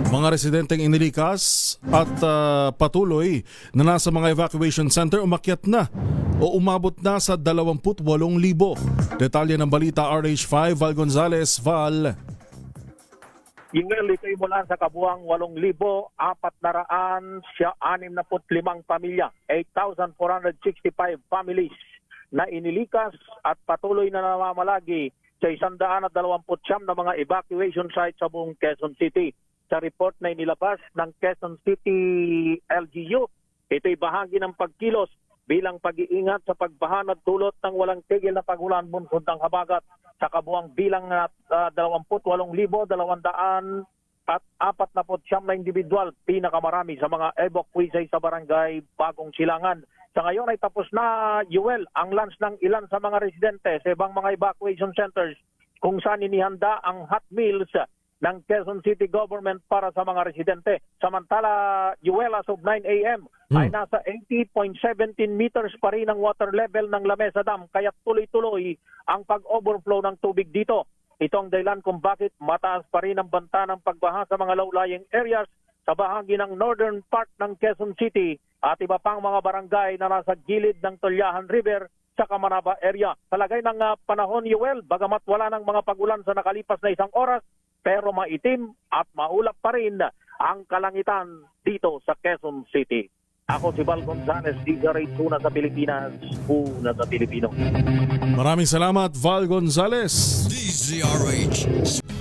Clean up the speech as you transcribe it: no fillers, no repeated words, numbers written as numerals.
Mga residenteng inilikas at patuloy na nasa mga evacuation center umakyat na o umabot na sa 28,000. Detalye ng balita RH5, Val Gonzales. Val. Ingel, ito'y mula sa kabuang 8,465 pamilya, 8,465 families na inilikas at patuloy na namamalagi sa 129 na mga evacuation sites sa buong Quezon City. Sa report na inilabas ng Quezon City LGU, ito'y bahagi ng pagkilos bilang pag-iingat sa pagbaha na dulot ng walang tigil na pagulan bunsod ng habagat sa kabuang bilang na 28,249 na individual, pinakamarami sa mga evacuees sa barangay Bagong Silangan. Sa ngayon ay tapos na, Yuel, ang lunch ng ilan sa mga residente sa ibang mga evacuation centers kung saan inihanda ang hot meals ng Quezon City Government para sa mga residente. Samantala, Yuel, as of 9 a.m. ay nasa 80.17 meters pa rin ang water level ng Lamesa Dam, kaya tuloy-tuloy ang pag-overflow ng tubig dito. Ito ang dahilan kung bakit mataas pa rin ang banta ng pagbaha sa mga low-lying areas sa bahagi ng northern part ng Quezon City at iba pang mga barangay na nasa gilid ng Tolyahan River sa Camaraba area. Talagay ng panahon, Yuel, bagamat wala ng mga pagulan sa nakalipas na isang oras, pero maitim at maulap pa rin ang kalangitan dito sa Quezon City. Ako si Val Gonzales, DZRH, una sa Pilipinas, una sa Pilipino. Maraming salamat, Val Gonzales. DZRH.